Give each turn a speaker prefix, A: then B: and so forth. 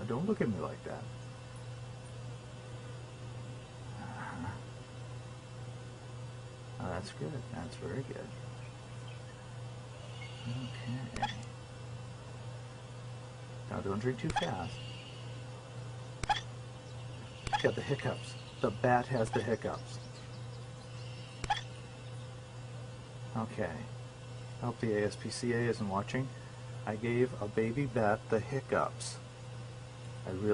A: don't look at me like that. Oh, that's good. That's very good. Okay. Now don't drink too fast. Got the hiccups. The bat has the hiccups. Okay. I hope the ASPCA isn't watching. I gave a baby bat the hiccups. I really